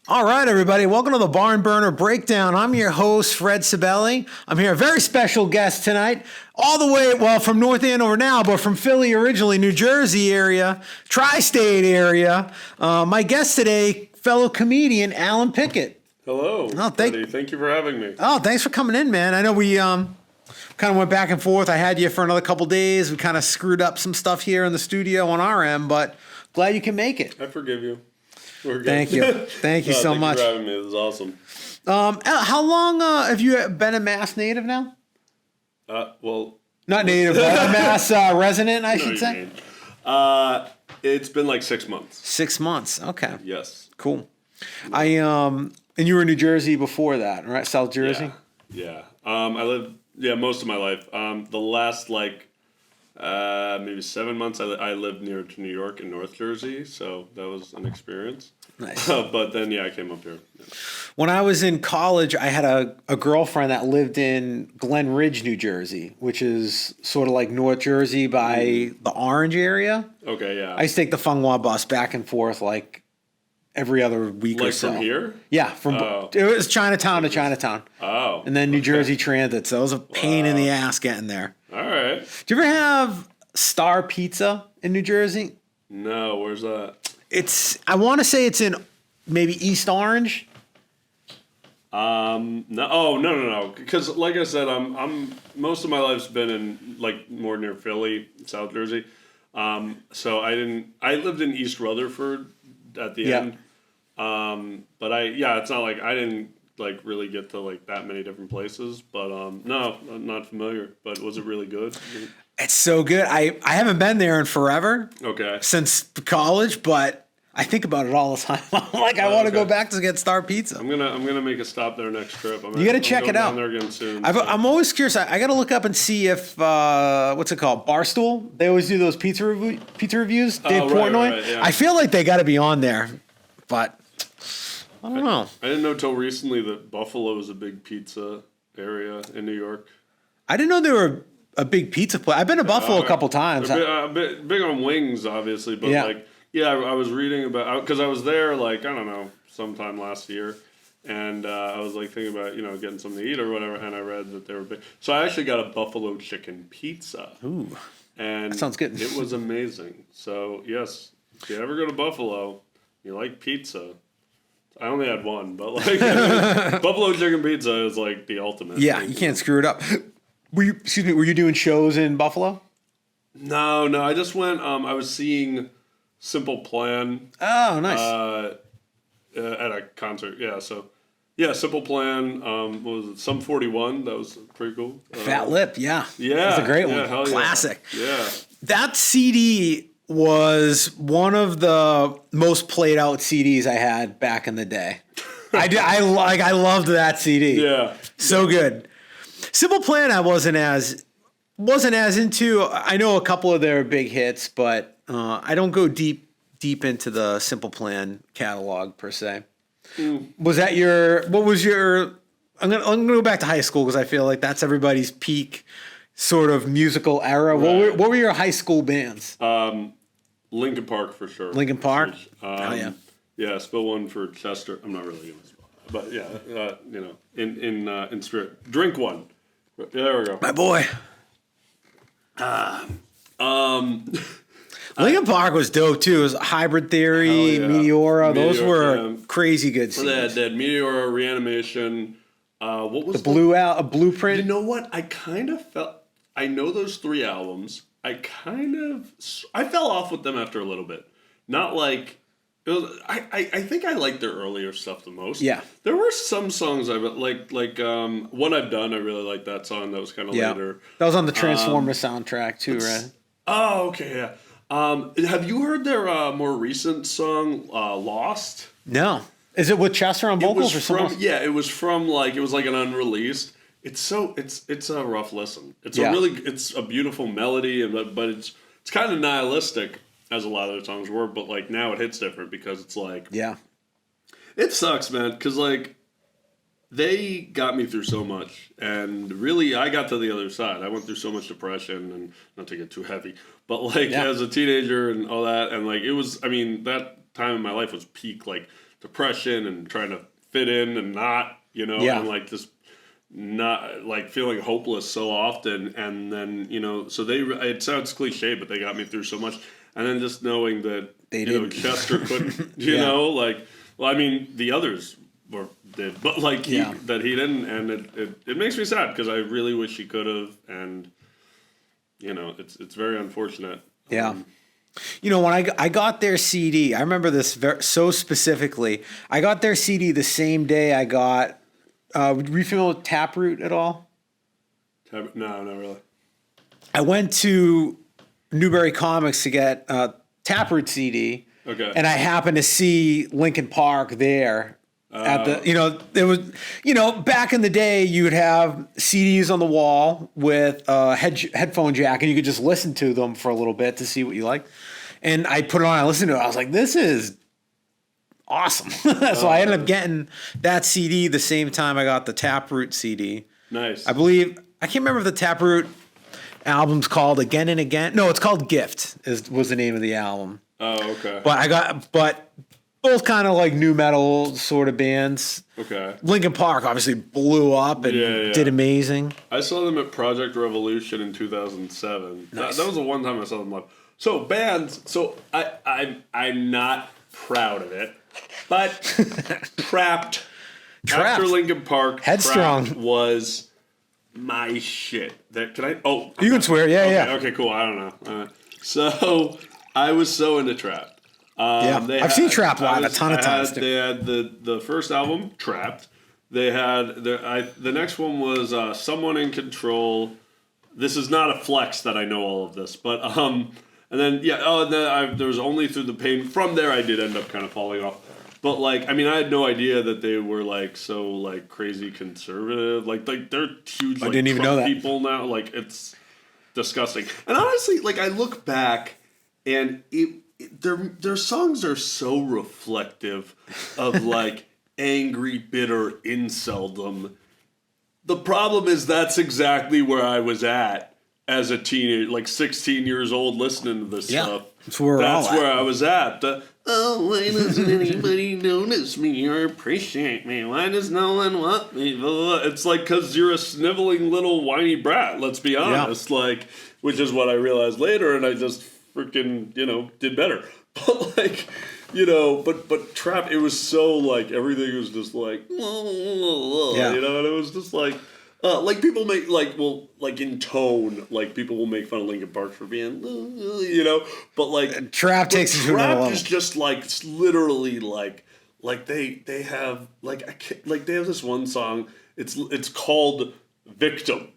All right, everybody. Welcome to the Barn Burner Breakdown. I'm your host, Fred Sibeli. I'm here, a very special guest tonight, all the way, well, from North Andover now, but from Philly originally, New Jersey area, tri-state area. My guest today, fellow comedian Alan Pickett. Hello, Freddie. Thank you for having me. Oh, thanks for coming in, man. I know we kind of went back and forth. I had you for another couple days. We kind of screwed up some stuff here in the studio on our end, but glad you can make it. I forgive you. Thank you. Thank you so much. Thank you for having me. This is awesome. How long have you been a Mass native now? Well, not native, but a Mass resident, I should say. It's been like 6 months. 6 months. Okay. Yes. Cool. And you were in New Jersey before that, right? South Jersey. Yeah. I lived most of my life. The last maybe 7 months I lived near to New York in North Jersey, so that was an experience. Nice. But then I came up here. Yeah. When I was in college, I had a girlfriend that lived in Glen Ridge, New Jersey, which is sort of like North Jersey by the Orange area. Okay, yeah. I used to take the Funghwa bus back and forth like every other week or so. Like from here? Yeah, it was Chinatown to Chinatown. Oh. And then New Jersey Transit, so it was a pain in the ass getting there. All right. Do you ever have Star Pizza in New Jersey? No, where's that? I want to say it's in maybe East Orange. No. Oh, no. Because like I said, I'm most of my life's been in like more near Philly, South Jersey. So I lived in East Rutherford at the end. But it's not like I didn't like really get to like that many different places. But no, I'm not familiar. But was it really good? It's so good. I haven't been there in forever. Okay. Since college, but I think about it all the time. I'm like, I want to go back to get Star Pizza. I'm gonna make a stop there next trip. You got to check it out. I'm there again soon. I'm always curious. I got to look up and see if what's it called, Barstool. They always do those pizza reviews. Dave Portnoy. Right, yeah. I feel like they got to be on there, but I don't know. I didn't know till recently that Buffalo is a big pizza area in New York. I didn't know they were a big pizza place. I've been to Buffalo a couple times. Big on wings, obviously, but I was reading about, because I was there like, I don't know, sometime last year, and I was like thinking about, getting something to eat or whatever, and I read that they were big. So I actually got a buffalo chicken pizza. Ooh, and that sounds good. It was amazing. So yes, if you ever go to Buffalo, you like pizza. I only had one, but like buffalo chicken pizza is like the ultimate. Yeah, you can't screw it up. Were you doing shows in Buffalo? No, I just went. I was seeing Simple Plan. Oh, nice. At a concert, Simple Plan. What was it? Sum 41. That was pretty cool. Fat Lip, yeah. Yeah, that's a great one. Classic. Yeah. That CD was one of the most played out CDs I had back in the day. I loved that CD. Yeah. So good. Simple Plan I wasn't as into. I know a couple of their big hits, but I don't go deep into the Simple Plan catalog per se. Was that I'm gonna go back to high school because I feel like that's everybody's peak sort of musical era. Right. What were your high school bands? Linkin Park for sure. Linkin Park? Oh yeah. Yeah, spill one for Chester. I'm not really gonna spill, but in spirit. Drink one. There we go. My boy. Linkin Park was dope too. It was Hybrid Theory, Meteora. Those were crazy good CDs. They had Meteora, Reanimation. What was a Blueprint? You know what? I kind of felt. I know those 3 albums. I fell off with them after a little bit. Not like it was. I think I liked their earlier stuff the most. Yeah. There were some songs I like One I've Done. I really liked that song. That was kind of later. That was on the Transformers soundtrack too, right? Oh, okay, yeah. Have you heard their more recent song, Lost? No. Is it with Chester on vocals or something? Yeah, it was from it was like an unreleased. It's a rough listen. It's a beautiful melody, but it's kind of nihilistic as a lot of their songs were. But like now it hits different because it's like It sucks, man, because like they got me through so much, and really, I got to the other side. I went through so much depression, and not to get too heavy, but like as a teenager and all that, and like it was. I mean, that time in my life was peak like depression and trying to fit in and not, and like just not like feeling hopeless so often, and then so they. It sounds cliche, but they got me through so much, and then just knowing that Chester couldn't, like. Well, I mean, the others did, but like that he didn't, and it makes me sad because I really wish he could have, and it's very unfortunate. Yeah. When I got their CD, I remember this so specifically. I got their CD the same day I got. Were you familiar with Taproot at all? No, not really. I went to Newbury Comics to get Taproot CD. Okay. And I happened to see Linkin Park there at the, there was, back in the day, you would have CDs on the wall with a headphone jack, and you could just listen to them for a little bit to see what you liked. And I put it on, I listened to it. I was like, this is awesome. So I ended up getting that CD the same time I got the Taproot CD. Nice. I can't remember if the Taproot album's called Again and Again. No, it's called Gift was the name of the album. Oh, okay. But both kind of like new metal sort of bands. Okay. Linkin Park obviously blew up and did amazing. I saw them at Project Revolution in 2007. Nice. That was the one time I saw them live. So bands. So I'm not proud of it, but Trapped. After Linkin Park, Headstrong Trapped was my shit. Can I? Oh, you can swear. Yeah. Okay, cool. I don't know. So. I was so into Trapped. I've seen Trapped live a ton of times. They had the first album, Trapped. They had the next one was Someone in Control. This is not a flex that I know all of this, but and then there was Only Through the Pain. From there, I did end up kind of falling off. But like, I mean, I had no idea that they were like so like crazy conservative. Like they're huge. I didn't even know that. People now, like it's disgusting. And honestly, like I look back. And their songs are so reflective of like angry, bitter inceldom. The problem is that's exactly where I was at as a teenager, like 16 years old, listening to this stuff. That's where I was at. Why doesn't anybody notice me or appreciate me? Why does no one want me? It's like because you're a sniveling little whiny brat. Let's be honest. Like, which is what I realized later, and I just. Freaking, did better. But like, but Trap, it was so like everything was just like, and it was just like people make like in tone, like people will make fun of Linkin Park for being, but like Trap takes it to another level. Trap is just like literally like they have they have this one song. It's called Victim,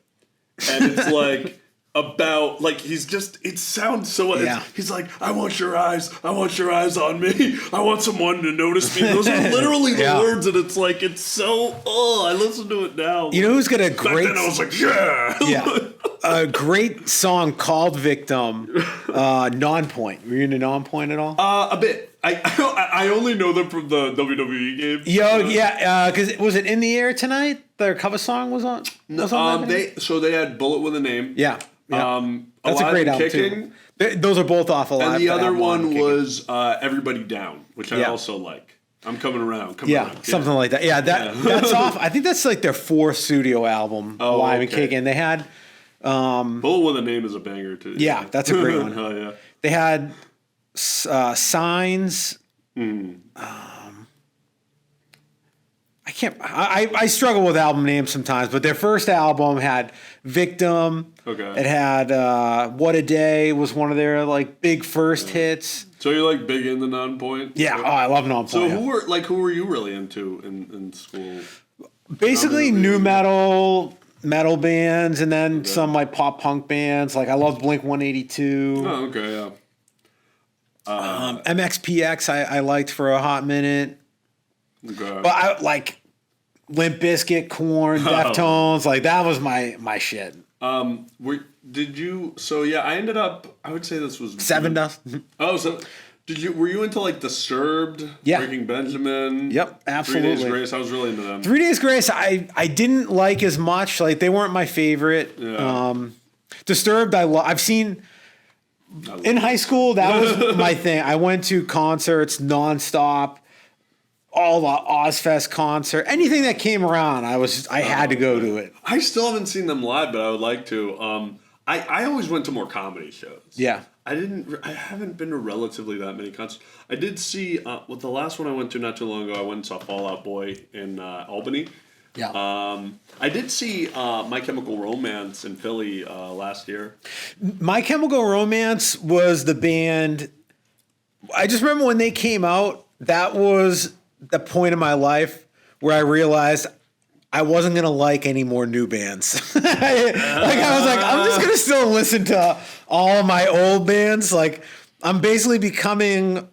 and it's like. About like it sounds so he's like I want your eyes on me, I want someone to notice me. Those are literally the words, and it's like it's so I listen to it now. You know who's got a great? Back then I was like a great song called Victim. Nonpoint. Were you into Nonpoint at all? A bit. I only know them from the WWE game. Because was it In the Air Tonight? Their cover song was on. They had Bullet with a Name. Yeah. That's a great album Kicking, too. Those are both off Alive. And the other one was Everybody Down, which I also like. I'm coming around. Something like that. Yeah, that's off. I think that's like their fourth studio album, Alive and Kicking. They had Bullet with a Name is a banger too. Yeah, that's a great one. Oh yeah. They had Signs. I struggle with album names sometimes, but their first album had Victim. Okay. It had What a Day was one of their like big first hits. So you're like big into Nonpoint? Yeah. Oh, I love Nonpoint. So who were you really into in school? Basically new metal bands, and then some like pop punk bands. Like I loved Blink 182. Oh, okay, yeah. MXPX I liked for a hot minute. Okay. But I like Limp Bizkit, Korn, Deftones. Like that was my shit. Did you? So yeah, I ended up. I would say this was Seven Dust. Oh, so Were you into like Disturbed? Yeah. Breaking Benjamin? Yep, 3 absolutely. Days Grace. I was really into them. 3 Days Grace, I didn't like as much. Like they weren't my favorite. Yeah. Disturbed, I've seen in high school. That was my thing. I went to concerts nonstop. All the Ozfest concert, anything that came around, I had to go to it. I still haven't seen them live, but I would like to. I always went to more comedy shows. Yeah. I haven't been to relatively that many concerts. I did see, the last one I went to not too long ago, I went and saw Fall Out Boy in Albany. Yeah. I did see My Chemical Romance in Philly last year. My Chemical Romance was the band. I just remember when they came out, that was the point in my life where I realized I wasn't going to like any more new bands. I was like, I'm just going to still listen to all my old bands. Like, I'm basically becoming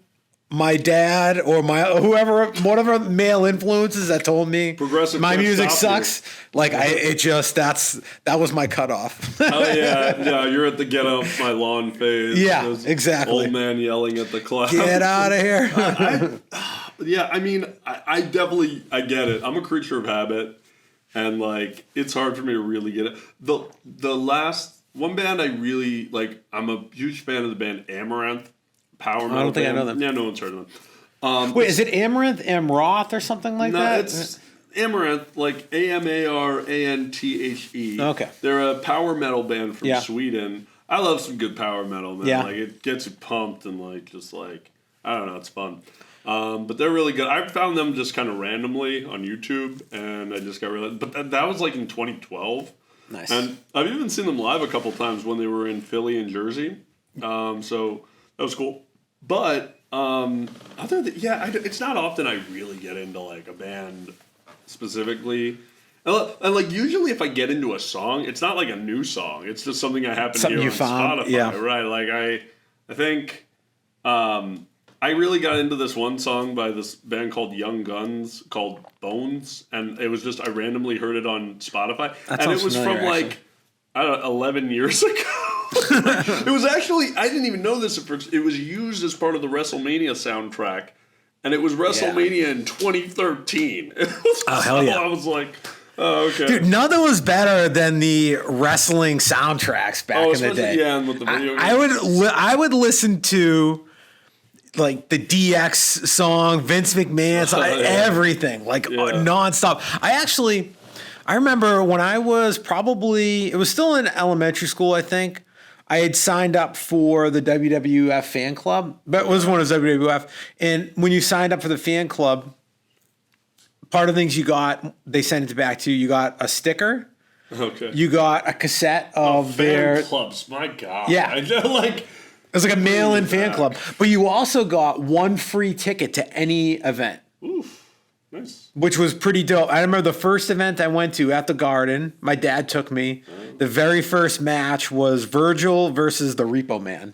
my dad or whatever male influences that told me Progressive my can't music stop you. sucks. Like, that was my cutoff. Oh yeah, you're at the get up my lawn phase. Yeah, Those exactly. Old man yelling at the cloud. Get out of here. Yeah, I mean, I definitely get it. I'm a creature of habit, and like it's hard for me to really get it. The last one band I really like, I'm a huge fan of the band Amaranth. Power metal. I don't think band. I know them. Yeah, no one's heard of them. Wait, is it Amaranth, Amroth, or something like that? No, it's Amaranth, like AMARANTHE. Okay. They're a power metal band from Yeah. Sweden. I love some good power metal, man. Yeah. Like it gets you pumped and like just like I don't know, it's fun. But they're really good. I found them just kind of randomly on YouTube, and I just got really. But that was like in 2012. Nice. And I've even seen them live a couple times when they were in Philly and Jersey. So that was cool. But other than it's not often I really get into like a band specifically. And like usually if I get into a song, it's not like a new song. It's just something I happen Something to you hear on found, Spotify, yeah. right? Like I think I really got into this one song by this band called Young Guns called Bones, and it was just I randomly heard it on Spotify, That and it sounds was familiar, from like actually. I don't know, 11 years ago. It was actually I didn't even know this at first. It was used as part of the WrestleMania soundtrack, and it was WrestleMania in 2013. Oh, hell yeah. I was like, oh okay. Dude, nothing was better than the wrestling soundtracks back in the especially- day. Yeah, and with the video I would listen to like the DX song, Vince McMahon, song, everything, like nonstop. I remember when I was it was still in elementary school, I think. I had signed up for the WWF fan club, but it was when it was WWF. And when you signed up for the fan club, part of the things you got, they sent it back to you. You got a sticker. Okay. You got a cassette of their. Fan clubs, my God. Yeah. I know, like It was like a mail-in fan club, but you also got one free ticket to any event, oof, nice. which was pretty dope. I remember the first event I went to at the Garden. My dad took me. The very first match was Virgil versus the Repo Man,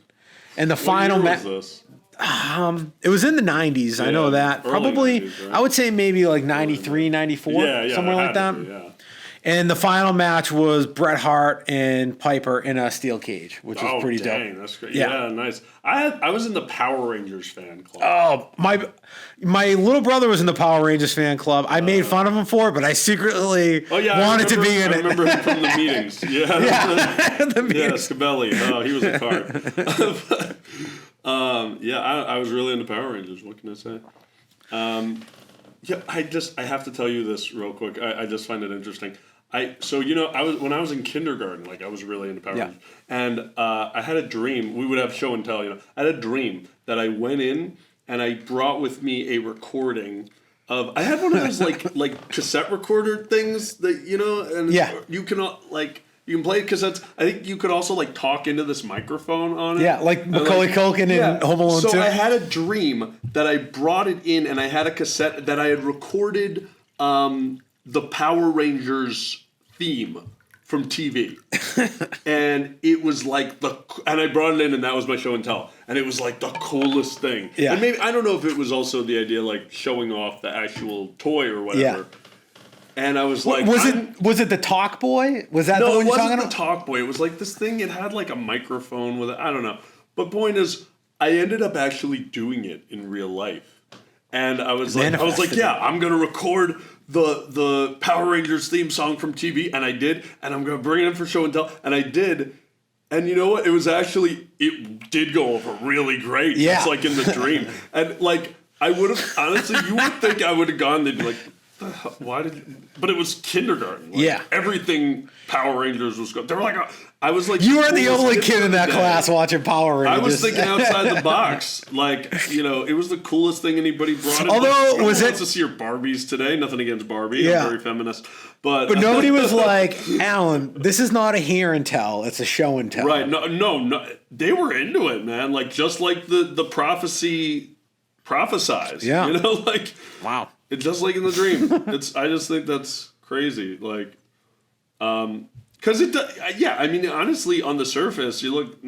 and the final match. match. It was in the 90s. I know that. early Probably, 90s, right? I would say maybe like 93, 94, Yeah, somewhere it like had that. to be, yeah. And the final match was Bret Hart and Piper in a steel cage, which was pretty dang, dope. that's great. Yeah. Yeah, nice. I was in the Power Rangers fan club. Oh, my little brother was in the Power Rangers fan club. I made fun of him for it, but I secretly wanted to be in I it. remember him from the meetings. Yeah, The yeah, meetings. Scabelli. Oh, he was a card. I was really into Power Rangers. What can I say? I have to tell you this real quick. I just find it interesting. When I was in kindergarten, like I was really into Power Rangers, and I had a dream. We would have show and tell. I had a dream that I went in and I brought with me a recording of. I had one of those like cassette recorder things that and you can you can play cassettes. I think you could also like talk into this microphone on it. Yeah, like Macaulay Culkin in Home Alone 2. So I had a dream that I brought it in, and I had a cassette that I had recorded the Power Rangers theme from TV, and it was like and I brought it in, and that was my show and tell, and it was like the coolest thing. Yeah. And maybe I don't know if it was also the idea like showing off the actual toy or whatever. Yeah. And I was like, was it the Talk Boy? Was that the no, one it you're talking wasn't the about? Talk Boy. It was like this thing. It had like a microphone with it. I don't know. But point is, I ended up actually doing it in real life. And I was like, yeah, I'm gonna record the Power Rangers theme song from TV, and I did, and I'm gonna bring it in for show and tell, and I did, and you know what? It did go over really great. Yeah. It's like in the dream, and like I would have honestly, you would think I would have gone. They'd be like, why did you? But it was kindergarten. Like, Yeah. Everything Power Rangers was going. They were like, I was like, You were the coolest only kid kid in that day. class watching Power Rangers. I was thinking outside the box. Like, you know, it was the coolest thing anybody brought in. Although, Like, was who it- wants to see your Barbies today? Nothing against Barbie. Yeah. I'm very feminist. But But nobody was like, Alan, this is not a hear and tell, it's a show and tell. right. No. They were into it, man. Like, just like the prophecy prophesized. Yeah. You know, like, Wow. it's just like in the dream. I just think that's crazy. Like, because yeah. I mean, honestly, on the surface, you look.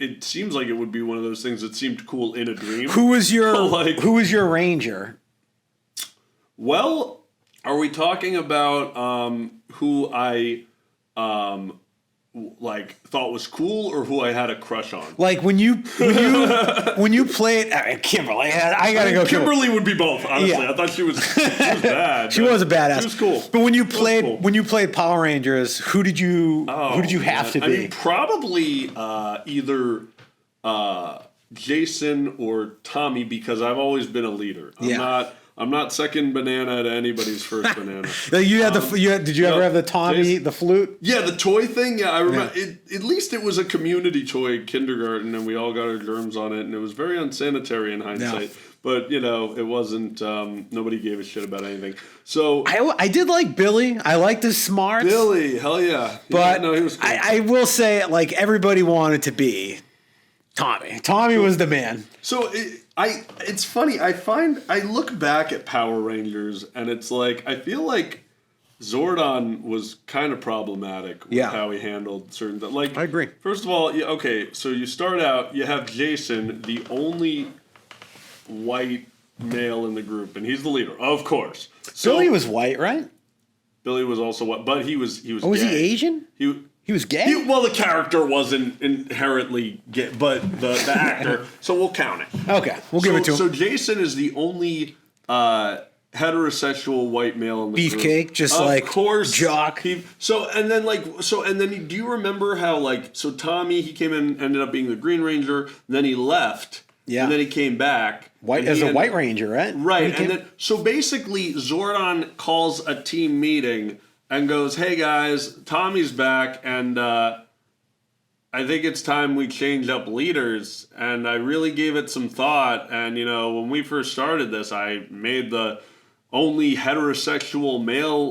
It seems like it would be one of those things that seemed cool in a dream. Who was your Like- who was your ranger? Well, are we talking about who I like thought was cool, or who I had a crush on? Like when you played Kimberly, I gotta go. Kimberly would be both. Honestly, Yeah. I thought she was bad. She was a badass. She was cool. But when you She was played cool. when you played Power Rangers, who did you have to be? I mean, probably either Jason or Tommy, because I've always been a leader. I'm not second banana to anybody's first banana. You had did you ever have the Tommy, Jason- the flute? Yeah, the toy thing. Yeah, I remember. At least it was a community toy, kindergarten, and we all got our germs on it, and it was very unsanitary in hindsight. But you know, it wasn't. Nobody gave a shit about anything. So I did like Billy. I liked his smarts. Billy, hell yeah. But yeah, no, he was cool. I will say, like, everybody wanted to be Tommy. Tommy was the man. So it's funny. I look back at Power Rangers, and it's like I feel like Zordon was kind of problematic with how he handled certain things. Like, I agree. First of all, okay, so you start out, you have Jason, the only white male in the group, and he's the leader, of course. So Billy was white, right? Billy was also white, but he was Oh, was gay. he Asian? He was gay? Well, the character wasn't inherently gay, but the actor, so we'll count it. Okay, we'll give it to him. So Jason is the only heterosexual white male in the group. Beefcake, just of like course, jock. do you remember how, like, so Tommy, he came in, ended up being the Green Ranger, then he left, and then he came back As a White Ranger, right? Right, and then so basically Zordon calls a team meeting and goes, "Hey guys, Tommy's back, and I think it's time we change up leaders." And I really gave it some thought, and you know, when we first started this, I made the only heterosexual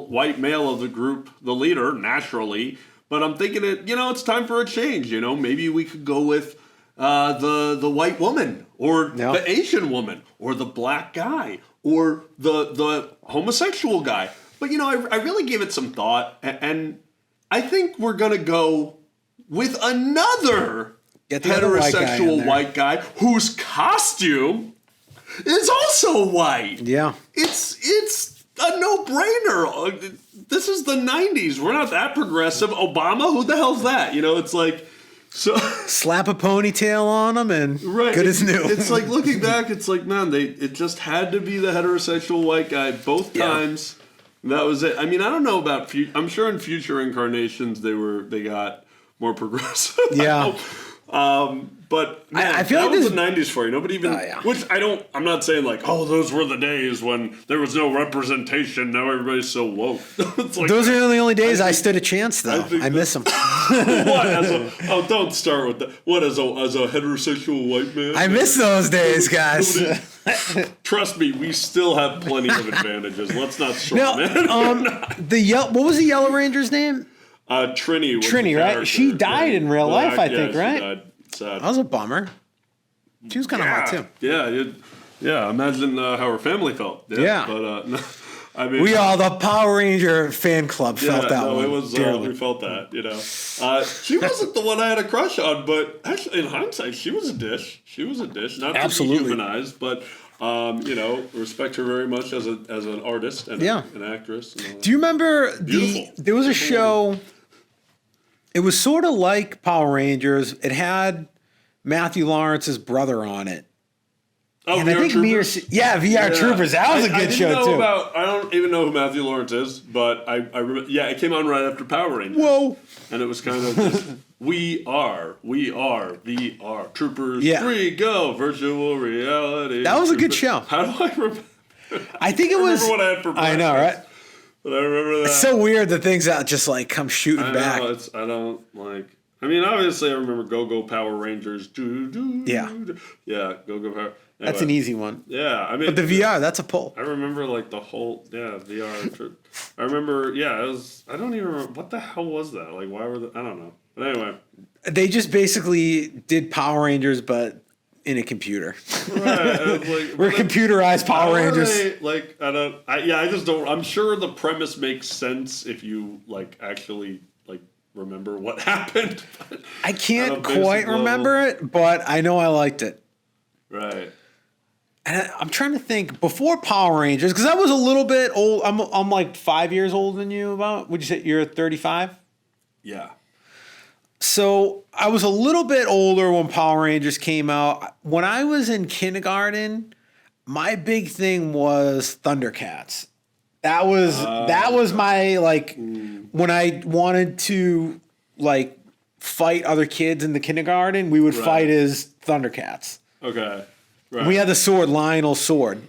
white male of the group the leader, naturally. But I'm thinking it's time for a change. You know, maybe we could go with the white woman, or the Asian woman, or the black guy, or the homosexual guy. But you know, I really gave it some thought, and I think we're gonna go with another heterosexual white guy whose costume is also white. Yeah, it's a no-brainer. This is the 90s. We're not that progressive. Obama, who the hell's that? You know, it's like. So slap a ponytail on him and good as new. It's like, looking back, it's like, man, it just had to be the heterosexual white guy both times. That was it. I mean, I don't know about I'm sure in future incarnations they got more progressive. Yeah. But man, I feel that like was this- the 90s for you. Nobody even, which I'm not saying like, oh, those were the days when there was no representation. Now everybody's so woke. It's like, those are the only days I stood a chance, though. I miss them. what? Don't start with that. What, as a heterosexual white man? I miss those days, guys. Trust me, we still have plenty of advantages. Let's not short Now, it. what was the Yellow Ranger's name? Trini. Trini, right? She died in real life, I think, right? She died. Sad. That was a bummer. She was kind of hot too. Yeah. Imagine how her family felt. Yeah. But no, I mean, the Power Ranger fan club felt that one. It was. We felt that. You know, she wasn't the one I had a crush on, but actually, in hindsight, she was a dish. Not to be humanized, but. Respect her very much as an artist and an actress. And all that. Do you remember there was a show? It was sort of like Power Rangers. It had Matthew Lawrence's brother on it. Oh, And I think Troopers? VR Troopers. That was a good show too. I don't even know who Matthew Lawrence is, but I remember. Yeah, it came on right after Power Rangers. Whoa! And it was kind of just, we are VR Troopers. Yeah. 3, go virtual reality. That was a good show. How do I remember? I think it was. Remember what I had for breakfast. I know, right? But I remember that. It's so weird the things that just like come shooting I back. know, I don't like. I mean, obviously, I remember Go Power Rangers. Yeah. Yeah, Go Power. That's an easy one. Yeah, I mean, But the VR, that's a pull. I remember like the whole VR. I remember, yeah, it was. I don't even remember what the hell was that. Like, why were I don't know. But anyway, They just basically did Power Rangers, but in a computer. right, like, We're computerized Power Rangers. I just don't. I'm sure the premise makes sense if you like actually like remember what happened. I On can't a basic quite level. remember it, but I know I liked it. Right. And I'm trying to think before Power Rangers because I was a little bit old. I'm like 5 years older than you. About would you say you're 35? Yeah. So I was a little bit older when Power Rangers came out. When I was in kindergarten, my big thing was Thundercats. That was my like when I wanted to like fight other kids in the kindergarten, we would Right. fight as Thundercats. Okay. Right. We had the sword, Lionel's sword.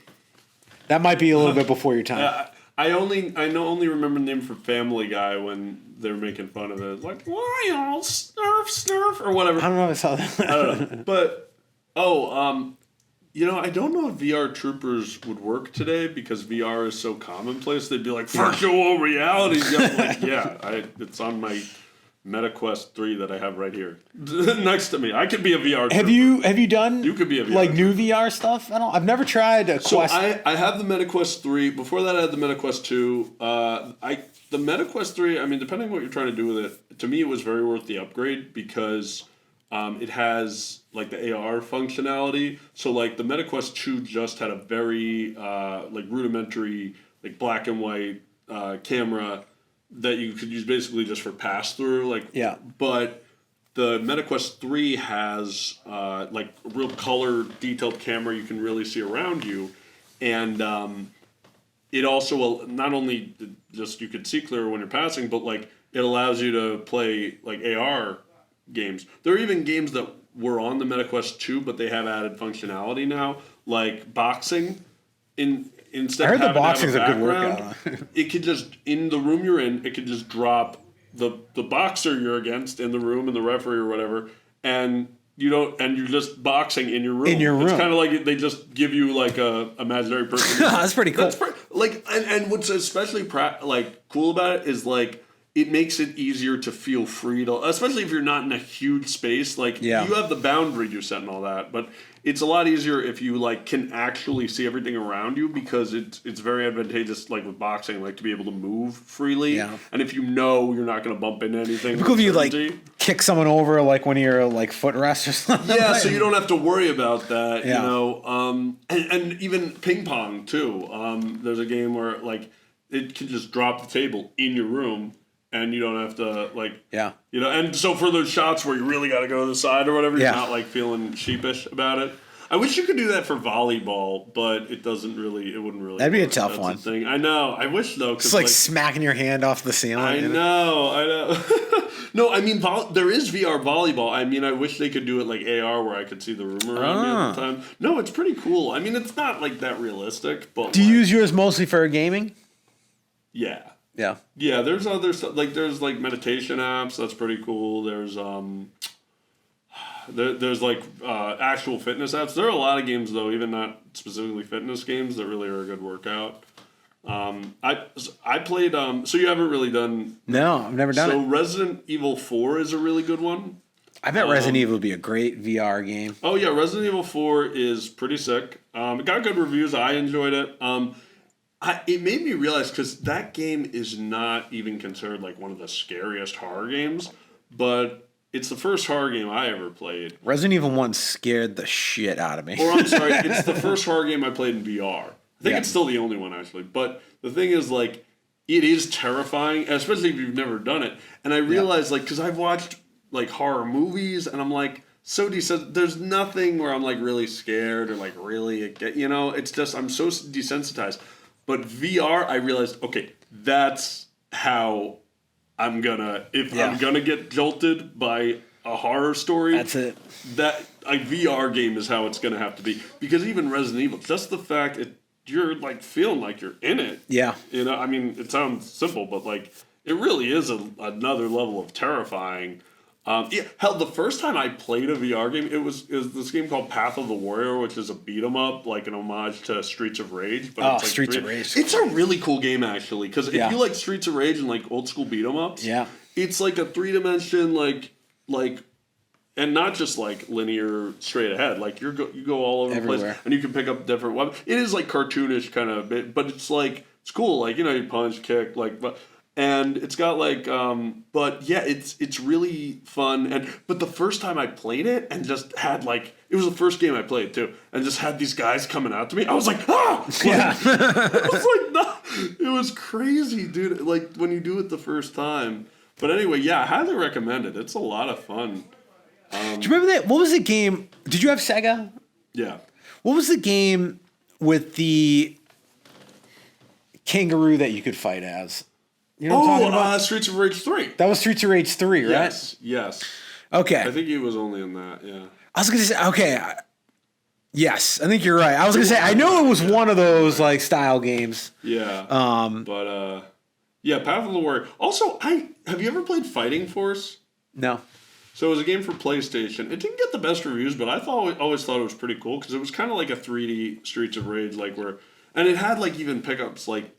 That might be a little bit before your time. I only remember the name for Family Guy when they're making fun of it, like Lionel Snurf or whatever. I don't know if I saw that. I don't know. But I don't know if VR Troopers would work today because VR is so commonplace. They'd be like virtual reality. It's on my MetaQuest 3 that I have right here next to me. I could be a VR. Have you done? You could be a VR like new VR stuff. I've never tried a So Quest. I have the MetaQuest 3. Before that, I had the MetaQuest 2. The MetaQuest 3. I mean, depending on what you're trying to do with it, to me, it was very worth the upgrade because it has like the AR functionality. So like the MetaQuest 2 just had a very like rudimentary like black and white camera that you could use basically just for pass through. Like Yeah. But the MetaQuest 3 has like a real color detailed camera you can really see around you, and it also not only just you could see clearer when you're passing, but like it allows you to play like AR games. There are even games that were on the MetaQuest 2, but they have added functionality now, like boxing. Instead I heard of the having to have boxing's a good background, workout. it could just in the room you're in, it could just drop the boxer you're against in the room and the referee or whatever, and you're just boxing in your room. In your room. It's kind of like they just give you like a imaginary person. That's pretty cool. And what's especially cool about it is like it makes it easier to feel free to, especially if you're not in a huge space. Like Yeah. you have the boundary you set and all that, but it's a lot easier if you like can actually see everything around you because it's very advantageous like with boxing like to be able to move freely. Yeah. And if you know you're not going to bump into anything, Cool if you with like certainty. kick someone over like when you're like foot rest or something. Yeah, so you don't have to worry about that, Yeah. you know. And even ping pong too. There's a game where like it can just drop the table in your room, and you don't have to like, Yeah. you know. And so for those shots where you really got to go to the side or whatever, you're Yeah. not like feeling sheepish about it. I wish you could do that for volleyball, but it doesn't really. It wouldn't really. That'd be a work. tough That's one. the thing. I know. I wish though. It's like smacking your hand off the ceiling. I know. No, I mean, there is VR volleyball. I mean, I wish they could do it like AR where I could see the room around me at the time. No, it's pretty cool. I mean, it's not like that realistic, but Do you use yours mostly for gaming? Yeah. Yeah. Yeah, there's other stuff. Like, there's like meditation apps. That's pretty cool. There's there's like actual fitness apps. There are a lot of games though, even not specifically fitness games, that really are a good workout. I played. So you haven't really done. No, I've never done So it. Resident Evil 4 is a really good one. I bet Resident Evil would be a great VR game. Oh yeah, Resident Evil 4 is pretty sick. It got good reviews. I enjoyed it. It made me realize because that game is not even considered like one of the scariest horror games, but it's the first horror game I ever played. Resident Evil 1 scared the shit out of me. Or I'm sorry, it's the first horror game I played in VR. I think Yeah. it's still the only one actually. But the thing is, like, it is terrifying, especially if you've never done it. And I realized, like, because I've watched like horror movies, and I'm like, so desensitized. There's nothing where I'm like really scared or like really, it's just I'm so desensitized. But VR, I realized, okay, that's how I'm gonna, if Yeah. I'm gonna get jolted by a horror story. That's it. That a VR game is how it's gonna have to be. Because even Resident Evil, just the fact you're like feeling like you're in it. Yeah. I mean, it sounds simple, but like it really is another level of terrifying. Hell, the first time I played a VR game, it was this game called Path of the Warrior, which is a beat 'em up, like an homage to Streets of Rage. But it's like Streets of Rage. It's a really cool game, actually, because if Yeah. you like Streets of Rage and like old school beat 'em ups, Yeah. it's like a 3-dimension like, and not just like linear straight ahead. Like you go all over the Everywhere. place, and you can pick up different weapons. It is like cartoonish kind of bit, but it's like it's cool. Like you punch, kick, and it's got like but yeah, it's really fun. But the first time I played it and just had like it was the first game I played too, and just had these guys coming out to me, I was like, ah! Yeah. It was like no, it was crazy, dude. Like when you do it the first time. But anyway, yeah, I highly recommend it. It's a lot of fun. Do you remember that? What was the game? Did you have Sega? Yeah. What was the game with the kangaroo that you could fight as? You know what I'm talking about? Streets of Rage 3. That was Streets of Rage 3, right? Yes. Okay. I think he was only in that, yeah. I was going to say, okay. Yes, I think you're right. I was going to say, I know it was one of those like style games. Yeah. Yeah, Path of the Warrior. Also, have you ever played Fighting Force? No. So it was a game for PlayStation. It didn't get the best reviews, but I always thought it was pretty cool because it was kind of like a 3D Streets of Rage, and it had like even pickups like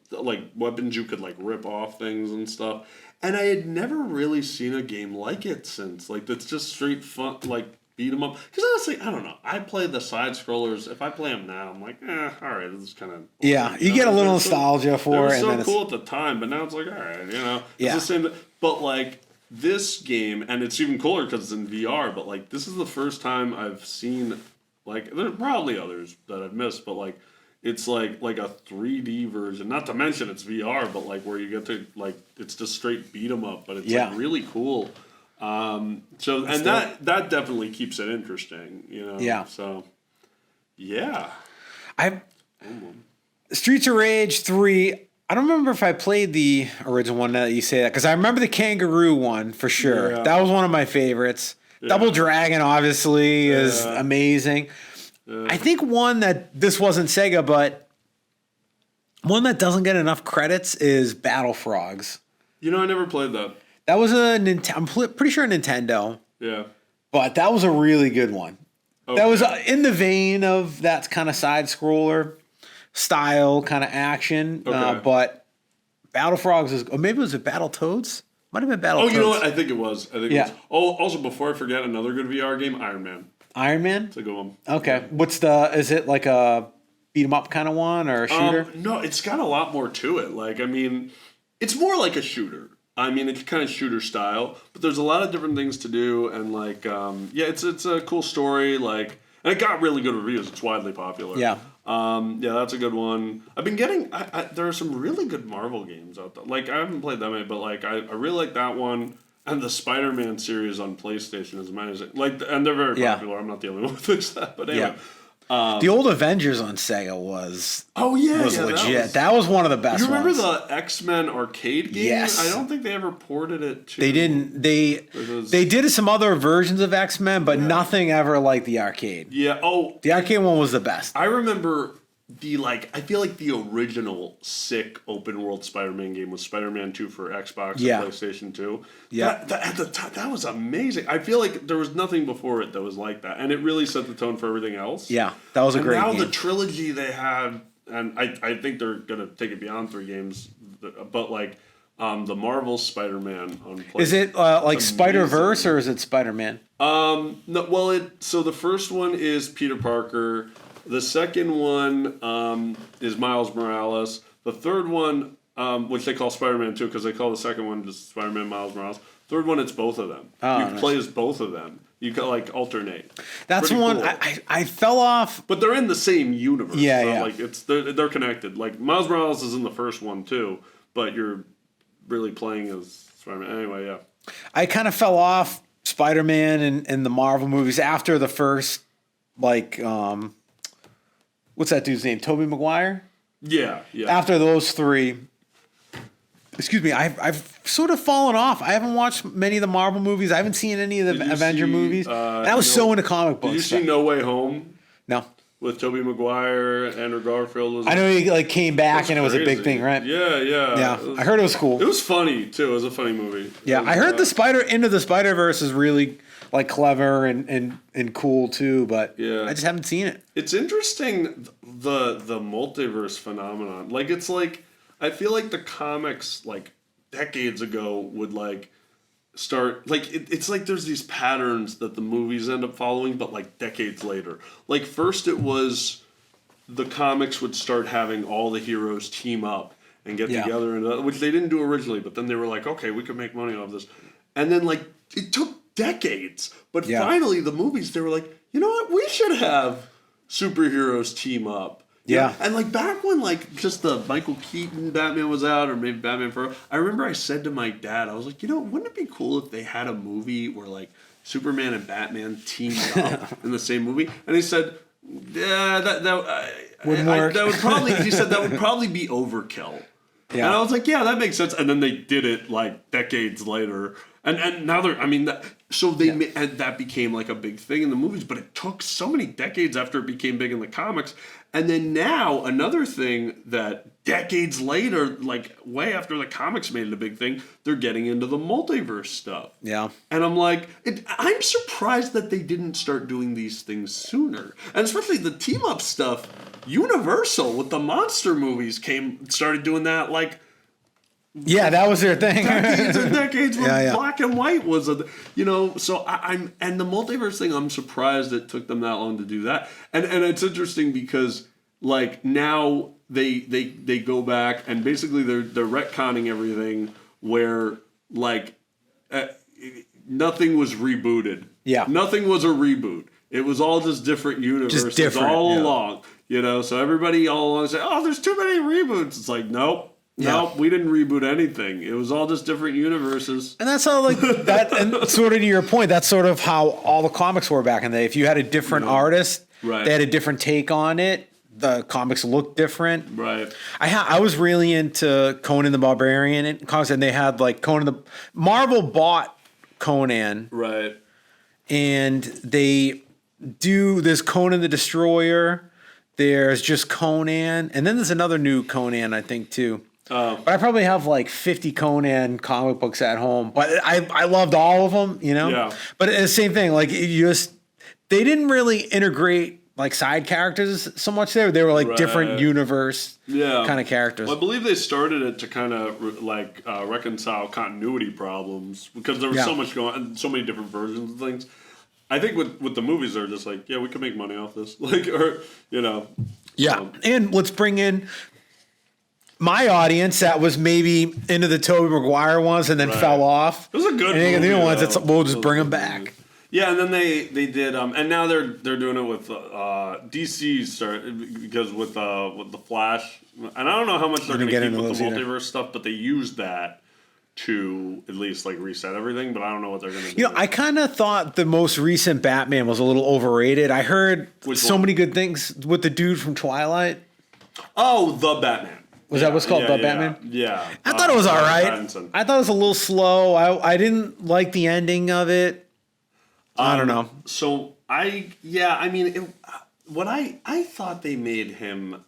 weapons you could like rip off things and stuff. And I had never really seen a game like it since. Like that's just straight fun, like beat 'em up. Because honestly, I don't know. I play the side scrollers. If I play them now, I'm like, all right, this is kind of Yeah, you get a little nostalgia for it. It was and then so cool at the time, but now it's like, all right, it's Yeah. the same. But like this game, and it's even cooler because it's in VR. But like this is the first time I've seen like there are probably others that I've missed, but like it's like a 3D version. Not to mention it's VR, but like where you get to like it's just straight beat 'em up, but it's like really cool. That definitely keeps it interesting, Yeah. So yeah. Streets of Rage 3. I don't remember if I played the original one now that you say that, because I remember the kangaroo one for sure. Yeah. That was one of my favorites. Yeah. Double Dragon obviously is Yeah. amazing. I think one that this wasn't Sega, but one that doesn't get enough credits is Battle Frogs. I never played that. That was a I'm pretty sure a Nintendo, Yeah. but that was a really good one. Okay. That was in the vein of that kind of side scroller style kind of action. Okay. But Battle Frogs is, or maybe it was Battle Toads? Might have been Battle Toads. You know what? I think it was. It Yeah. was. Oh, also before I forget, another good VR game, Iron Man. Iron Man? It's a good one. Okay. Is it like a beat 'em up kind of one or a shooter? No, it's got a lot more to it. Like, I mean, it's more like a shooter. I mean, it's kind of shooter style, but there's a lot of different things to do, and like, it's a cool story. Like, and it got really good reviews. It's widely popular. Yeah. That's a good one. I've been getting. There are some really good Marvel games out there. Like, I haven't played that many, but like, I really like that one. And the Spider-Man series on PlayStation is amazing. Like, and they're very popular. I'm not the only one who thinks that, but anyway. The old Avengers on Sega was legit. That was one of the best You remember ones. the X-Men arcade game? Yes. I don't think they ever ported it to... They didn't. They did some other versions of X-Men, but nothing ever like the arcade. Yeah, The arcade one was the best. I remember I feel like the original sick open world Spider-Man game was Spider-Man 2 for Xbox and PlayStation 2. Yeah. That at the time, that was amazing. I feel like there was nothing before it that was like that. And it really set the tone for everything else. Yeah, that was a great now game. the trilogy they had, and I think they're going to take it beyond 3 games, but like the Marvel Spider-Man on PlayStation. Is it like Spider-Verse or is it Spider-Man? No, well, so the first one is Peter Parker. The second one is Miles Morales. The third one, which they call Spider-Man 2, because they call the second one just Spider-Man Miles Morales. Third one, it's both of them. You can play as both of them. You can like alternate. That's Pretty one cool. I fell off. But they're in the same universe. Yeah, so yeah. Like they're connected. Like Miles Morales is in the first one too, but you're really playing as Spider-Man. Anyway, yeah. I kind of fell off Spider-Man and the Marvel movies after the first, like, what's that dude's name? Tobey Maguire? Yeah, yeah. After those three, excuse me, I've sort of fallen off. I haven't watched many of the Marvel movies. I haven't seen any of the Did you Avenger see, movies. And I was no- so into comic books. Did you see No Way Home No. with Tobey Maguire, Andrew Garfield? Was I know he like came back and it was a big crazy. thing, right? Yeah, yeah. Yeah, I heard it was cool. It was funny too. It was a funny movie. Yeah, It was, I heard the Into the Spider-Verse is really like clever and cool too, but Yeah. I just haven't seen it. It's interesting the multiverse phenomenon. Like it's like I feel like the comics like decades ago would like start like it's like there's these patterns that the movies end up following, but like decades later. Like first it was the comics would start having all the heroes team up and get Yeah. together, and which they didn't do originally, but then they were like, okay, we could make money off this, and then like it took decades, but Yeah. finally the movies they were like, you know what, we should have superheroes team up. You Yeah. know? And like back when like just the Michael Keaton Batman was out, or maybe Batman Forever, I remember I said to my dad, I was like, you know, wouldn't it be cool if they had a movie where like Superman and Batman teamed up in the same movie? And he said, yeah, Wouldn't work. that would probably. He said that would probably be overkill. Yeah. And I was like, yeah, that makes sense. And then they did it like decades later, and now they're. I mean, and that became like a big thing in the movies, but it took so many decades after it became big in the comics. And then now another thing that decades later, like way after the comics made it a big thing, they're getting into the multiverse stuff. Yeah. And I'm like, I'm surprised that they didn't start doing these things sooner. And especially the team up stuff, Universal with the monster movies started doing that like Yeah, that was their thing. decades and decades when Yeah, yeah. black and white was so I'm and the multiverse thing, I'm surprised it took them that long to do that. And it's interesting because like now they go back and basically they're retconning everything where like nothing was rebooted. Yeah. Nothing was a reboot. It was all just different universes different, all yeah. along. You know, so everybody all along said, "Oh, there's too many reboots." It's like, nope. Yeah. Nope, we didn't reboot anything. It was all just different universes. And that's how, like, that, and sort of to your point, that's sort of how all the comics were back in the day. If you had a different artist, Right. they had a different take on it. The comics looked different. Right. I was really into Conan the Barbarian and comics, and they had like Marvel bought Conan, Right. and there's Conan the Destroyer, there's just Conan, and then there's another new Conan, I think, too. Oh. But I probably have like 50 Conan comic books at home. But I loved all of them, you know? Yeah. But it's the same thing. Like, they didn't really integrate like side characters so much there. They were like different Right. universe Yeah. kind of characters. Well, I believe they started it to kind of reconcile continuity problems because there was Yeah. so much going on, so many different versions of things. I think with the movies, they're just like, yeah, we can make money off this. Like, or, you know. Yeah. And let's bring in my audience that was maybe into the Tobey Maguire ones and then Right. fell off. It was a good And the movie, new ones, though. we'll just It was bring a them good back. movie. Yeah, and then they did, and now they're doing it with DC because with the Flash, and I don't know how much they're going to get keep into with the those either. multiverse stuff, but they used that to at least like reset everything. But I don't know what they're going to do. You know, I kind of thought the most recent Batman was a little overrated. I heard Which so one? many good things with the dude from Twilight. Oh, the Batman. Was that what's called, The yeah, Batman? Yeah. I thought it was all right. Pattinson. I thought it was a little slow. I didn't like the ending of it. I don't know. So I thought they made him.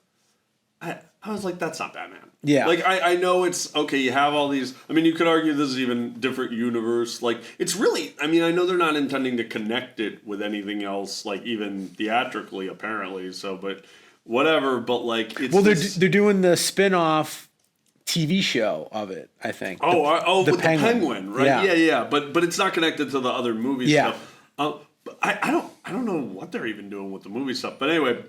I was like, that's not Batman. Yeah. Like I know it's okay. You have all these. I mean, you could argue this is even different universe. Like it's really. I mean, I know they're not intending to connect it with anything else, like even theatrically, apparently. So, but whatever. But like, it's Well, this- they're doing the spin-off TV show of it, I think. with the penguin, right? Yeah. Yeah. But it's not connected to the other movie Yeah. stuff. But I don't know what they're even doing with the movie stuff. But anyway,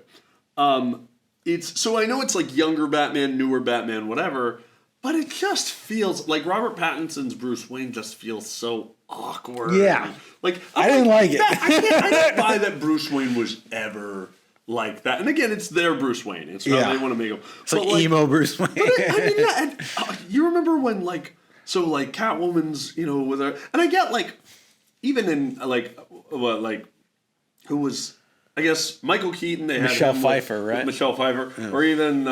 it's so I know it's like younger Batman, newer Batman, whatever. But it just feels like Robert Pattinson's Bruce Wayne just feels so awkward. Yeah. Like I didn't like it. I don't buy that Bruce Wayne was ever like that. And again, it's their Bruce Wayne. It's how Yeah. they want to make him. It's like emo Bruce Wayne. I mean, yeah, and, you remember when Catwoman's, with her, and I get even in who was, I guess, Michael Keaton. They Michelle had him Pfeiffer, with right? Michelle Pfeiffer, or even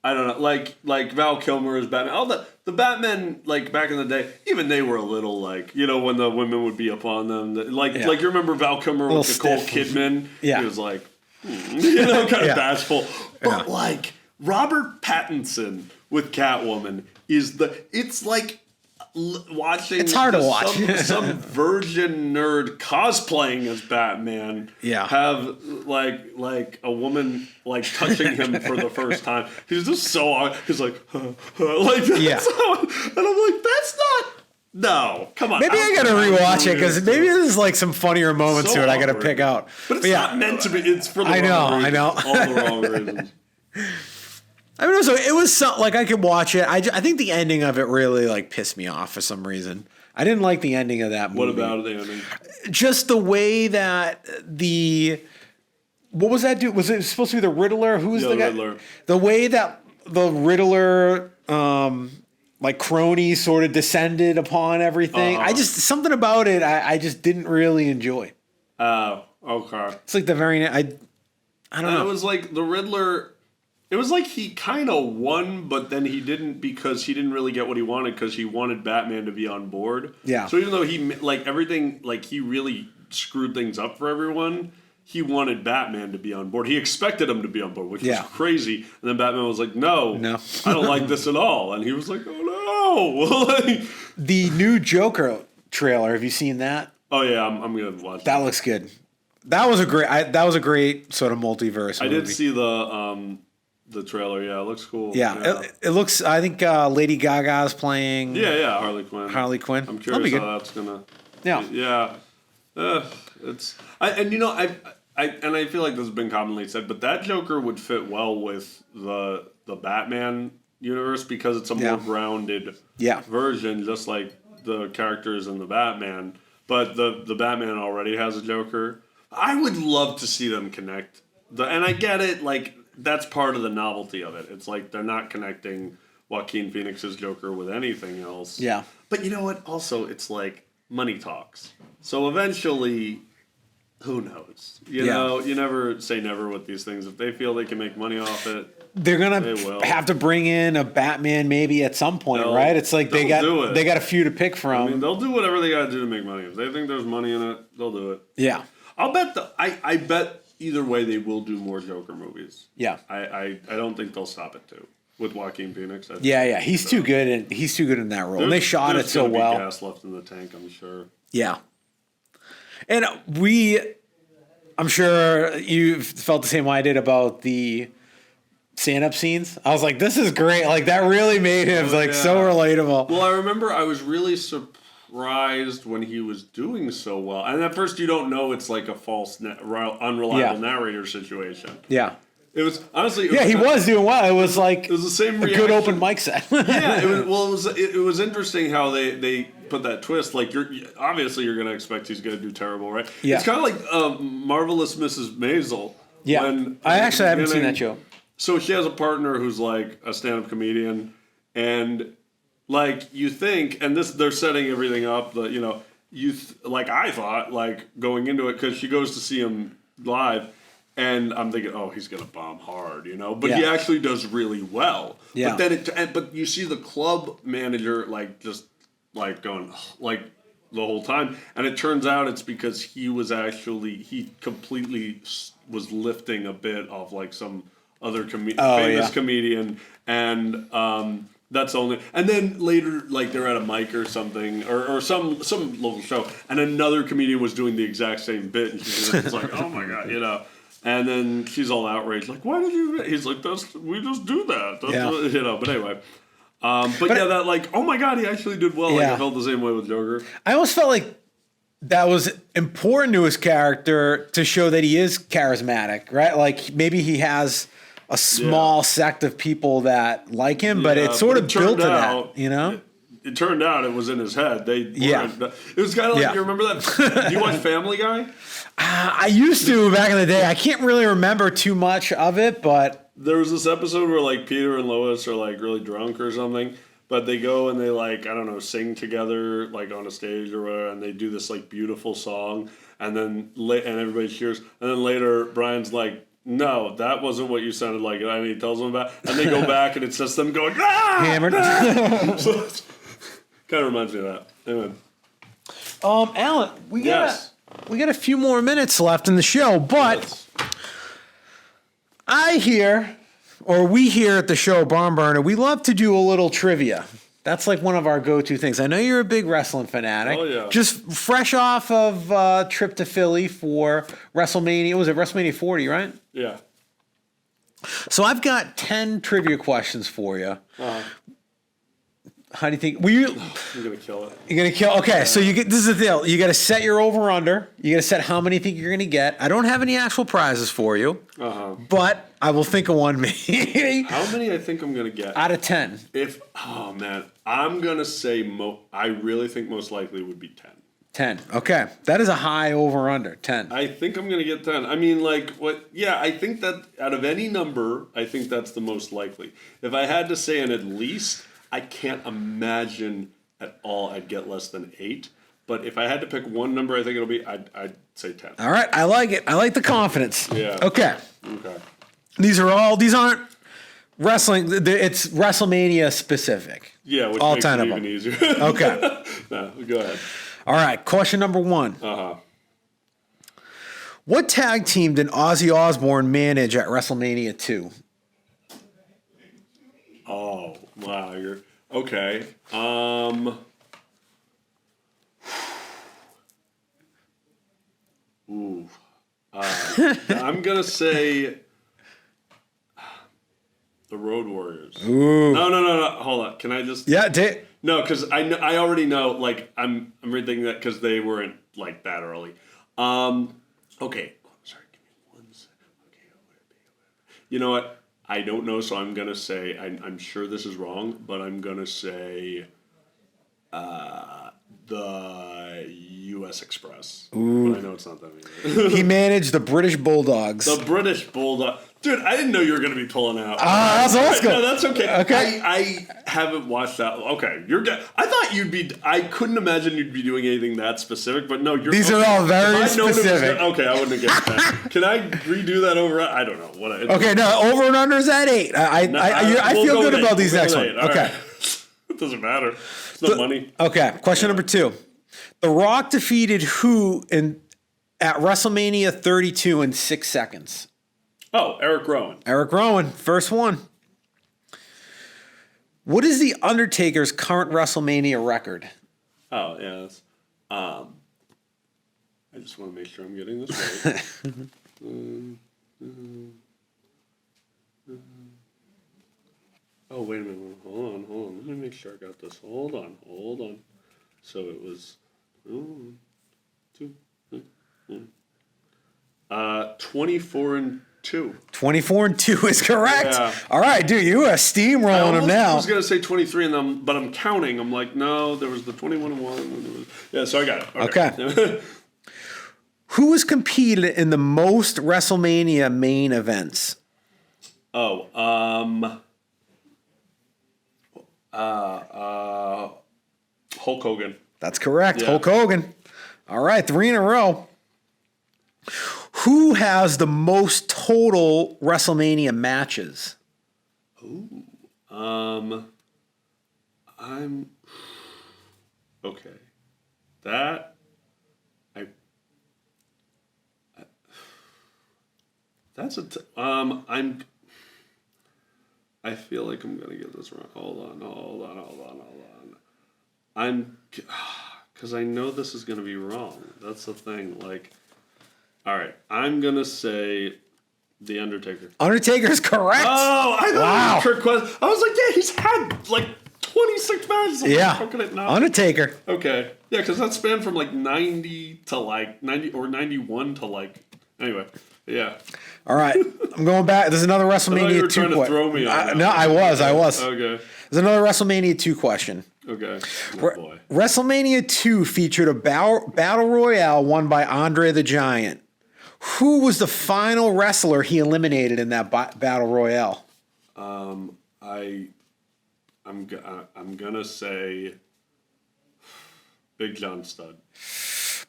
I don't know, like Val Kilmer as Batman. All the Batman like back in the day, even they were a little like when the women would be upon them. Like you remember Val Kilmer with Nicole Kidman? Yeah, he was like kind of bashful, but like Robert Pattinson with Catwoman it's like watching. It's hard to watch. some virgin nerd cosplaying as Batman. Yeah. Have like a woman like touching him for the first time. He's just so odd. He's like like that's and I'm like, that's not. No, come on. Maybe I gotta rewatch it because maybe there's like some funnier moments to it. I gotta pick out. But it's not meant to be. It's for the wrong reasons. I know. All the wrong reasons. I mean, it was so, like I could watch it. I think the ending of it really like pissed me off for some reason. I didn't like the ending of that movie. What about the ending? Just the way that what was that dude? Was it supposed to be the Riddler? Who's the guy? Riddler. The way that the Riddler, like crony, sort of descended upon everything. I just something about it. I just didn't really enjoy. Oh, okay. It's like the very I don't know. It was like the Riddler. It was like he kind of won, but then he didn't because he didn't really get what he wanted because he wanted Batman to be on board. Yeah. So even though he like everything, like he really screwed things up for everyone, he wanted Batman to be on board. He expected him to be on board, which was crazy. And then Batman was like, "No, I don't like this at all." And he was like, "Oh no!" The new Joker trailer. Have you seen that? Oh yeah, I'm gonna watch that. That looks good. That was a great sort of multiverse movie. I did see the trailer, yeah, it looks cool. Yeah. It looks. I think Lady Gaga's playing. Yeah, Harley Quinn. I'm curious how that's gonna. Yeah. It's I feel like this has been commonly said, but that Joker would fit well with the Batman universe because it's a more grounded version, just like the characters in the Batman. But the Batman already has a Joker. I would love to see them connect. And I get it, like. That's part of the novelty of it. It's like they're not connecting Joaquin Phoenix's Joker with anything else. Yeah. But you know what? Also, it's like money talks. So eventually, who knows? You know, you never say never with these things. If they feel they can make money off it, they're gonna have to bring in a Batman maybe at some point, right? It's like they got a few to pick from. I mean, they'll do whatever they got to do to make money. If they think there's money in it, they'll do it. Yeah. I'll bet I bet. Either way, they will do more Joker movies. Yeah, I don't think they'll stop it too with Joaquin Phoenix. He's too good in that role. And they shot it so well. There's gas left in the tank, I'm sure. Yeah, and I'm sure you felt the same way I did about the stand-up scenes. I was like, this is great. Like that really made him so relatable. Well, I remember I was really surprised when he was doing so well, and at first you don't know it's like a false, unreliable narrator situation. Yeah, it was honestly. He was doing well. It was like it was the same. A good open mic set. Yeah, it was interesting how they put that twist. Like you're going to expect he's going to do terrible, right? Yeah, it's kind of like Marvelous Mrs. Maisel. Yeah, I actually haven't seen that show. So she has a partner who's like a stand-up comedian, and. Like you think, and they're setting everything up. I thought like going into it because she goes to see him live, and I'm thinking, oh, he's gonna bomb hard, But he actually does really well. Yeah. But then but you see the club manager like just like going like the whole time, and it turns out it's because he completely was lifting a bit of like some other famous comedian and. That's only, and then later, like they're at a mic or something, or some local show, and another comedian was doing the exact same bit, and she's like, "Oh my god," and then she's all outraged, like, "Why did you?" He's like, we just do that," But anyway, that like, oh my god, he actually did well. Like I felt the same way with Joker. I almost felt like that was important to his character to show that he is charismatic, right? Like maybe he has. A small sect of people that like him, but it sort of built to that, It turned out it was in his head. It was kind of like, you remember that? Do you watch Family Guy? I used to back in the day. I can't really remember too much of it, but... There was this episode where like Peter and Lois are like really drunk or something, but they go and they like I don't know sing together like on a stage or whatever, and they do this like beautiful song, and then and everybody cheers, and then later Brian's like, no, that wasn't what you sounded like, and he tells them about, and they go back and it's just them going Hammered. So kind of reminds me of that. Anyway. Alan, we got Yes. a few more minutes left in the show, but Yes. we here at the show Barn Burner, we love to do a little trivia. That's like one of our go-to things. I know you're a big wrestling fanatic. Oh, yeah. Just fresh off of trip to Philly for WrestleMania. Was it WrestleMania 40, right? Yeah. So I've got 10 trivia questions for you. Uh-huh. How do you think? I'm gonna kill it. You're gonna kill. Okay, so this is the deal. You got to set your over under. You got to set how many you think you're gonna get. I don't have any actual prizes for you, but I will think of one maybe. How many I think I'm gonna get? Out of 10. Oh man, I'm gonna say I really think most likely would be 10. 10. Okay, that is a high over under. 10. I think I'm gonna get 10. I mean, like what? Yeah, I think that out of any number, I think that's the most likely. If I had to say an at least, I can't imagine at all I'd get less than 8. But if I had to pick one number, I think it'll be. I'd say 10. All right, I like it. I like the confidence. Yeah. Okay. Okay. These aren't wrestling. It's WrestleMania specific. Yeah, which all makes 10 it of even them. easier. Okay. No, go ahead. All right. Question number 1. What tag team did Ozzy Osbourne manage at WrestleMania 2? Oh, wow, you're okay. I'm gonna say the Road Warriors. Ooh. No. Hold on. Can I just? Yeah. No, because I already know. Like I'm rethinking that because they weren't like that early. Okay. Oh, sorry. Give me 1 second. Okay. You know what? I don't know, so I'm gonna say I'm sure this is wrong, but I'm gonna say the U.S. Express. Ooh. But I know it's not that either. He managed the British Bulldogs. The British Bulldog. Dude, I didn't know you were gonna be pulling out. That's awesome. No, that's okay. Okay. I haven't watched that. Okay, you're good. I thought you'd be. I couldn't imagine you'd be doing anything that specific, but no, you're. These are all very specific. Okay, I wouldn't have guessed that. Can I redo that over? I don't know what. Okay, no, over and under is at 8. I we'll feel go good with about 8. these We'll next go one. with 8. All Okay. right. It doesn't matter. It's no money. Okay, question number 2. The Rock defeated who at WrestleMania 32 in 6 seconds? Oh, Eric Rowan. Eric Rowan, first one. What is the Undertaker's current WrestleMania record? Oh, yeah. That's, I just want to make sure I'm getting this right. Oh, wait a minute. Hold on. Let me make sure I got this. Hold on. So it was 24-2. 24-2 is correct. Yeah. All right, dude, you are steamrolling him now. I was going to say 23, but I'm counting. I'm like, no, there was the 21-1. Yeah, so I got it. Okay. Who has competed in the most WrestleMania main events? Oh, Hulk Hogan. That's correct. Yeah. Hulk Hogan. All right, 3 in a row. Who has the most total WrestleMania matches? I'm okay. That that's I feel like I'm gonna get this wrong. Hold on. Because I know this is gonna be wrong. That's the thing. Like, all right, I'm gonna say The Undertaker. Undertaker's correct. Oh, I thought Wow. it was Kurt Cobain. I was like, yeah, he's had like 26 matches. Yeah. How could it not? Undertaker. Okay. Yeah, because that spanned from like 90 to like 90 or 91 to like. Anyway, yeah. All right, I'm going back. There's another I thought WrestleMania you were 2 trying to question. throw me on that. No, I was. Okay. There's another WrestleMania 2 question. Okay. Oh, boy. WrestleMania 2 featured a battle royale won by Andre the Giant. Who was the final wrestler he eliminated in that battle royale? I'm I'm gonna say Big John Studd.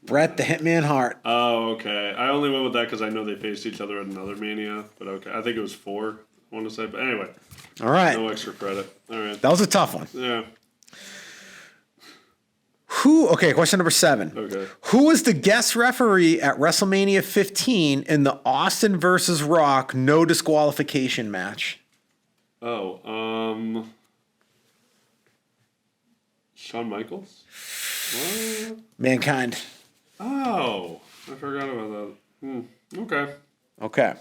Bret the Hitman Hart. Oh, okay. I only went with that because I know they faced each other at another Mania, but okay. I think it was 4. I want to say, but anyway, All right. no extra credit. All right. That was a tough one. Yeah. Okay, question number 7. Okay. Who was the guest referee at WrestleMania 15 in the Austin versus Rock no disqualification match? Oh, Shawn Michaels? What? Mankind. Oh, I forgot about that. Okay. Okay.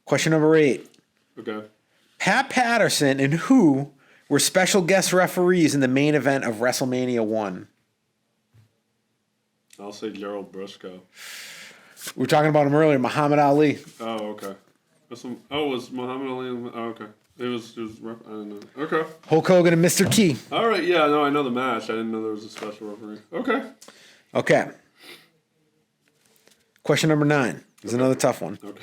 Question number 8. Okay. Pat Patterson and who were special guest referees in the main event of WrestleMania 1? I'll say Gerald Briscoe. We were talking about him earlier, Muhammad Ali. Oh, okay. Was Muhammad Ali? Oh, okay. It was. I don't know. Okay. Hulk Hogan and Mr. T. All right. Yeah. No, I know the match. I didn't know there was a special referee. Okay. Okay. Question number 9 is another tough one. Okay.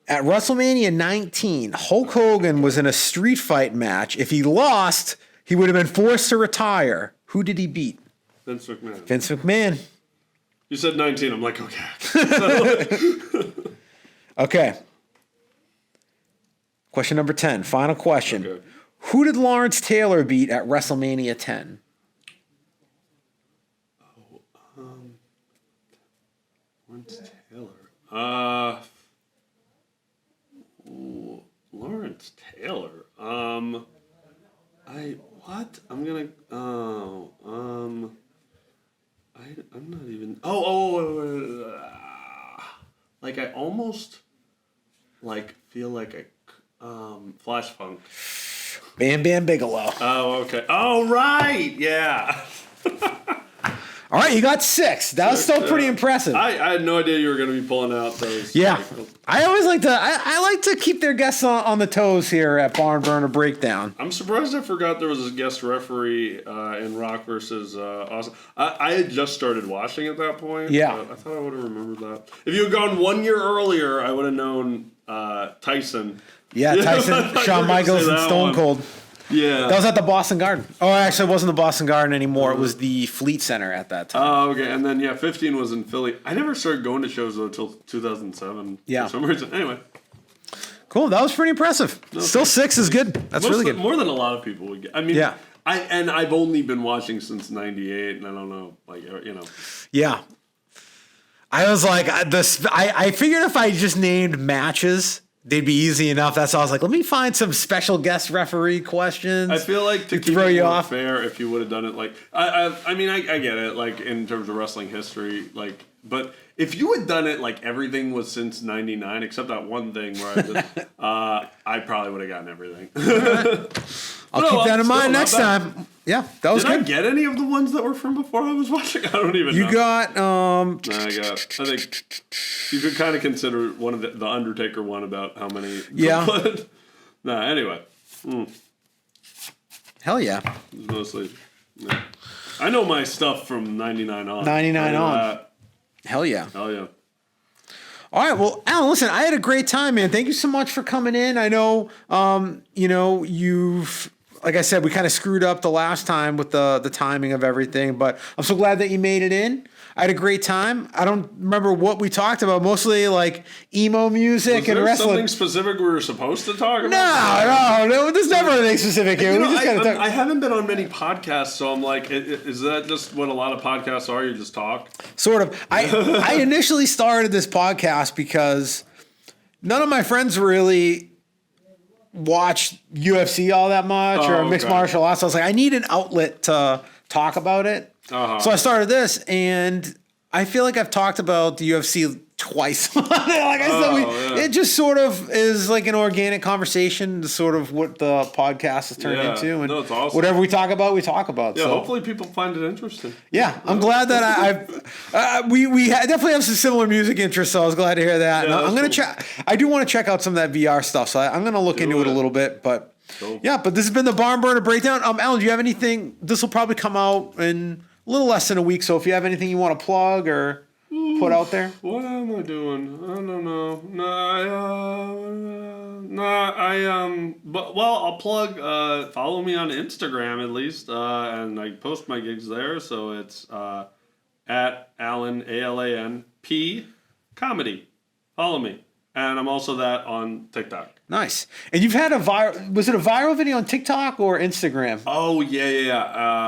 At WrestleMania 19, Hulk Hogan was in a street fight match. If he lost, he would have been forced to retire. Who did he beat? Vince McMahon. Vince McMahon. You said 19. I'm like, okay. Okay. Question number 10. Final question. Okay. Who did Lawrence Taylor beat at WrestleMania 10? Lawrence Taylor. Lawrence Taylor. I'm gonna. I'm not even. Like I almost feel like Flash Punk. Bam Bam Bigelow. Oh, okay. Oh, right. Yeah. All right, you got 6. That was still pretty impressive. I had no idea you were going to be pulling out those. Yeah. I always like to I like to keep their guests on the toes here at Barn Burner Breakdown. I'm surprised I forgot there was a guest referee in Rock versus Austin. I had just started watching at that point. Yeah. I thought I would have remembered that. If you had gone 1 year earlier, I would have known Tyson. Yeah, Tyson, Shawn Michaels, and Stone Cold. Yeah. That was at the Boston Garden. Oh, actually, it wasn't the Boston Garden anymore. It was the Fleet Center at that time. Oh, okay. And then, 15 was in Philly. I never started going to shows, though, until 2007. Yeah. For some reason. Anyway. Cool. That was pretty impressive. Okay. Still 6 is good. That's really good. More than a lot of people would get. I mean, yeah. I've only been watching since 98, and I don't know, Yeah. I was like, I figured if I just named matches, they'd be easy enough. That's why I was like, let me find some special guest referee questions. I feel like to keep throw it more fair, if you would have done it I get it, in terms of wrestling history, but if you had done it everything was since '99, except that one thing where I probably would have gotten everything. I'll keep that in mind next time. Yeah, that was good. Did I get any of the ones that were from before I was watching? I don't even know. You got I think you could kind of consider one of the Undertaker one about how many. Yeah. Anyway. Hell yeah. Mostly. Yeah. I know my stuff from 99 on. 99 on. Hell yeah. Hell yeah. All right, well, Alan, listen, I had a great time, man. Thank you so much for coming in. I know, you've, like I said, we kind of screwed up the last time with the timing of everything, but I'm so glad that you made it in. I had a great time. I don't remember what we talked about. Mostly emo music and wrestling. Was there something specific we were supposed to talk about? No. There's never anything specific here. I haven't been on many podcasts, so I'm like, is that just what a lot of podcasts are? You just talk? Sort of. I initially started this podcast because none of my friends really watch UFC all that much or mixed martial arts. So I was like, I need an outlet to talk about it. Uh-huh. So I started this, and I feel like I've talked about the UFC twice. It just sort of is like an organic conversation, sort of what the podcast has turned into, and it's awesome. Whatever we talk about, we talk about. Yeah, so hopefully people find it interesting. Yeah, I'm glad that we definitely have some similar music interests, so I was glad to hear that. Yeah, I'm gonna check. I do want to check out some of that VR stuff, so I'm gonna look into it a little bit, but. Cool. Yeah, but this has been the Barn Burner Breakdown. Alan, do you have anything? This will probably come out in a little less than a week, so if you have anything you want to plug or... put out there? What am I doing? I don't know. But I'll plug. Follow me on Instagram at least, and I post my gigs there. So it's at Alan ALAN P comedy. Follow me, and I'm also that on TikTok. Nice. And you've had was it a viral video on TikTok or Instagram? Oh yeah.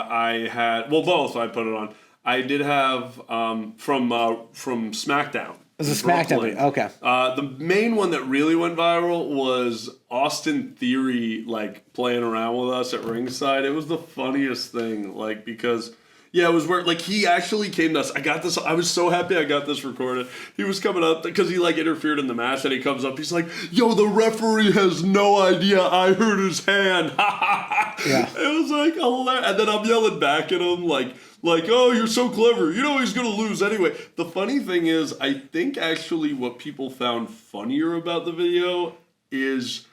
I had both. I put it on. I did have from SmackDown. It was a SmackDown video. Okay. The main one that really went viral was Austin Theory like playing around with us at ringside. It was the funniest thing, like because it was where like he actually came to us. I was so happy I got this recorded. He was coming up because he like interfered in the match, and he comes up. He's like, "Yo, the referee has no idea I hurt his hand." Yeah. It was like hilarious. And then I'm yelling back at him like, oh, you're so clever. You know he's going to lose anyway. The funny thing is, I think actually what people found funnier about the video is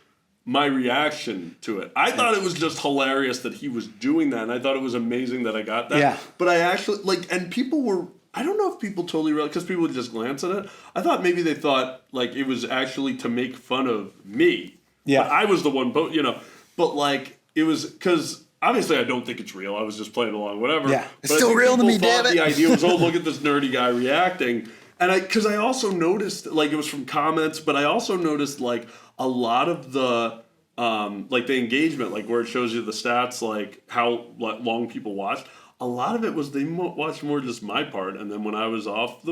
my reaction to it. I thought it was just hilarious that he was doing that, and I thought it was amazing that I got that. Yeah. But I actually, and people were, I don't know if people totally realized, because people would just glance at it. I thought maybe they thought, like, it was actually to make fun of me. Yeah. But I was the one, but, like, it was, because obviously I don't think it's real. I was just playing along, whatever. Yeah. It's but still real to me, damn it. The idea was, oh, look at this nerdy guy reacting. And because I also noticed, like, it was from comments, but I also noticed, like, a lot of the, like, the engagement, like, where it shows you the stats, like, how long people watched, a lot of it was they watched more just my part, and then when I was off,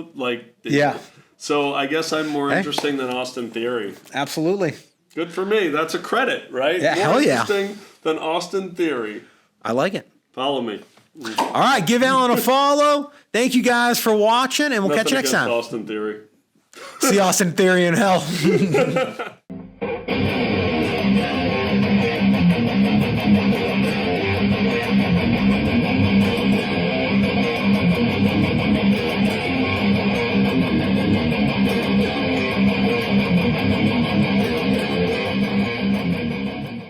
So I guess I'm more interesting than Austin Theory. Absolutely. Good for me. That's a credit, right? Yeah, more hell yeah. interesting than Austin Theory. I like it. Follow me. All right, give Alan a follow. Thank you guys for watching, and we'll catch you next time. Austin Theory. See Austin Theory in hell.